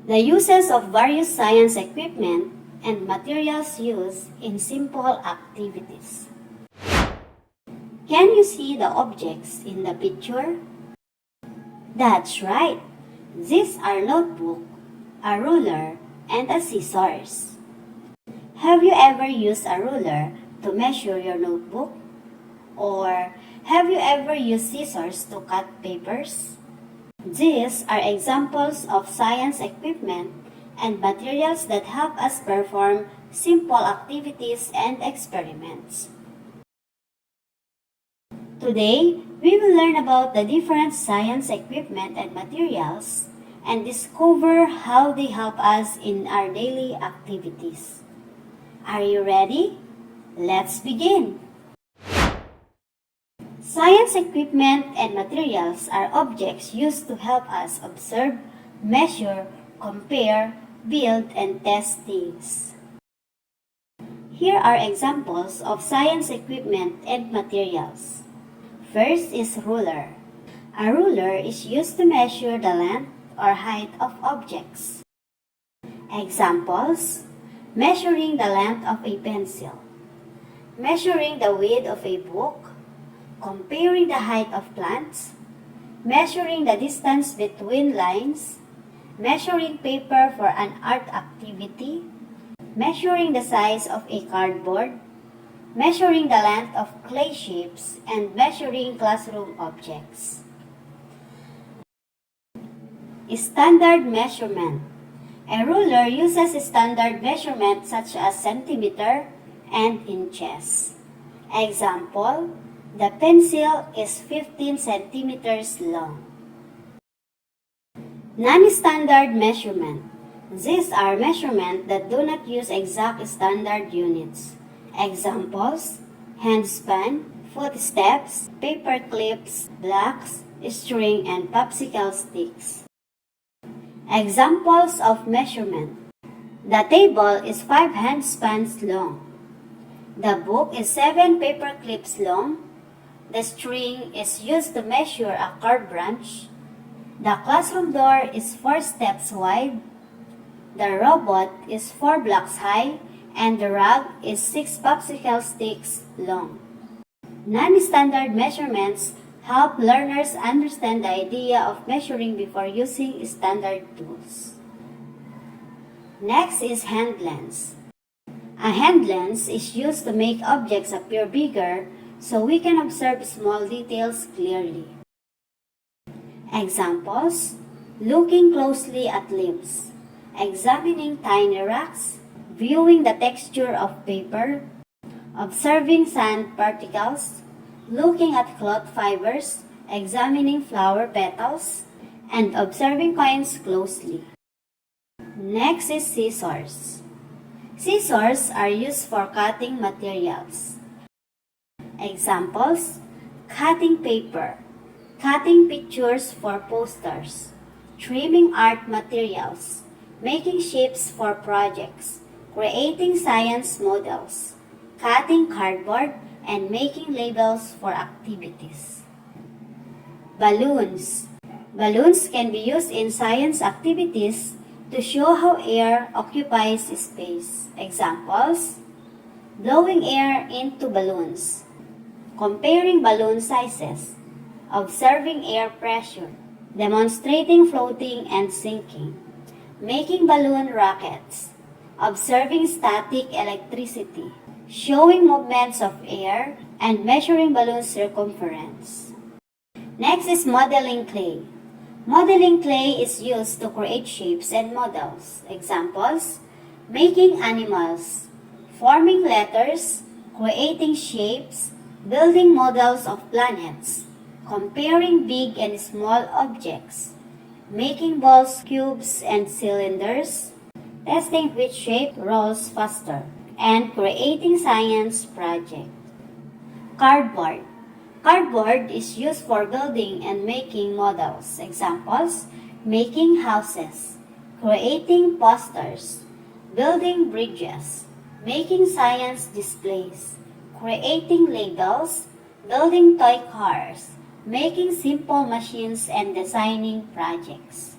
The uses of various science equipment and materials used in simple activities. Can you see the objects in the picture? That's right. These are notebook, a ruler, and a scissors. Have you ever used a ruler to measure your notebook? Or have you ever used scissors to cut papers? These are examples of science equipment and materials that help us perform simple activities and experiments. Today, we will learn about the different science equipment and materials and discover how they help us in our daily activities. Are you ready? Let's begin! Science equipment and materials are objects used to help us observe, measure, compare, build, and test things. Here are examples of science equipment and materials. First is ruler. A ruler is used to measure the length or height of objects. Examples: measuring the length of a pencil, measuring the width of a book, comparing the height of plants, measuring the distance between lines, measuring paper for an art activity, measuring the size of a cardboard, measuring the length of clay shapes, and measuring classroom objects. Standard measurement. A ruler uses standard measurement such as centimeter and inches. Example: the pencil is 15 centimeters long. Non-standard measurement. These are measurements that do not use exact standard units. Examples: handspan, footsteps, paper clips, blocks, string, and popsicle sticks. Examples of measurement. The table is 5 handspans long. The book is 7 paper clips long. The string is used to measure a curved branch. The classroom door is 4 steps wide. The robot is 4 blocks high, and the rug is 6 popsicle sticks long. Non-standard measurements help learners understand the idea of measuring before using standard tools. Next is hand lens. A hand lens is used to make objects appear bigger so we can observe small details clearly. Examples: looking closely at leaves, examining tiny rocks, viewing the texture of paper, observing sand particles, looking at cloth fibers, examining flower petals, and observing coins closely. Next is scissors. Scissors are used for cutting materials. Examples: cutting paper, cutting pictures for posters, trimming art materials, making shapes for projects, creating science models, cutting cardboard, and making labels for activities. Balloons. Balloons can be used in science activities to show how air occupies space. Examples: blowing air into balloons, comparing balloon sizes, observing air pressure, demonstrating floating and sinking, making balloon rockets, observing static electricity, showing movements of air, and measuring balloon circumference. Next is modeling clay. Modeling clay is used to create shapes and models. Examples: making animals, forming letters, creating shapes, building models of planets, comparing big and small objects, making balls, cubes, and cylinders, testing which shape rolls faster, and creating science project. Cardboard. Cardboard is used for building and making models. Examples: making houses, creating posters, building bridges, making science displays, creating labels, building toy cars, making simple machines, and designing projects.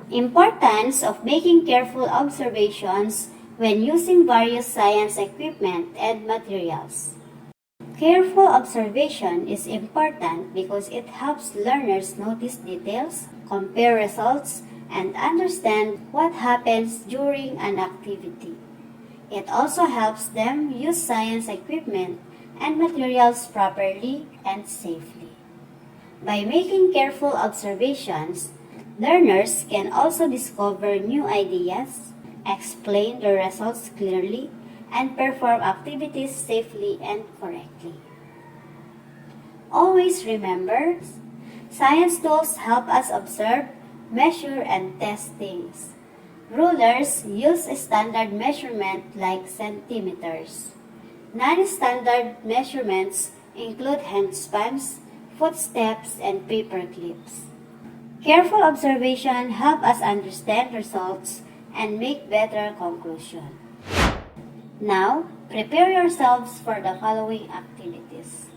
Importance of making careful observations when using various science equipment and materials. Careful observation is important because it helps learners notice details, compare results, and understand what happens during an activity. It also helps them use science equipment and materials properly and safely. By making careful observations, learners can also discover new ideas, explain the results clearly, and perform activities safely and correctly. Always remember, science tools help us observe, measure, and test things. Rulers use a standard measurement like centimeters. Non-standard measurements include handspans, footsteps, and paper clips. Careful observation helps us understand results and make better conclusions. Now, prepare yourselves for the following activities.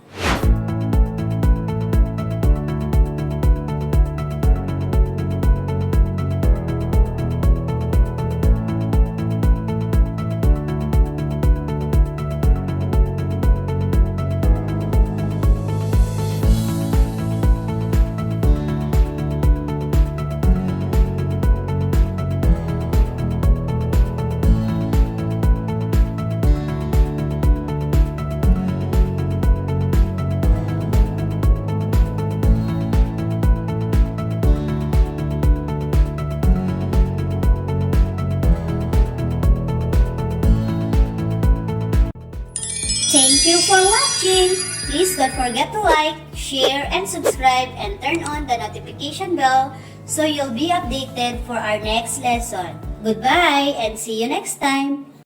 Thank you for watching! Please don't forget to like, share, and subscribe and turn on the notification bell so you'll be updated for our next lesson. Goodbye and see you next time!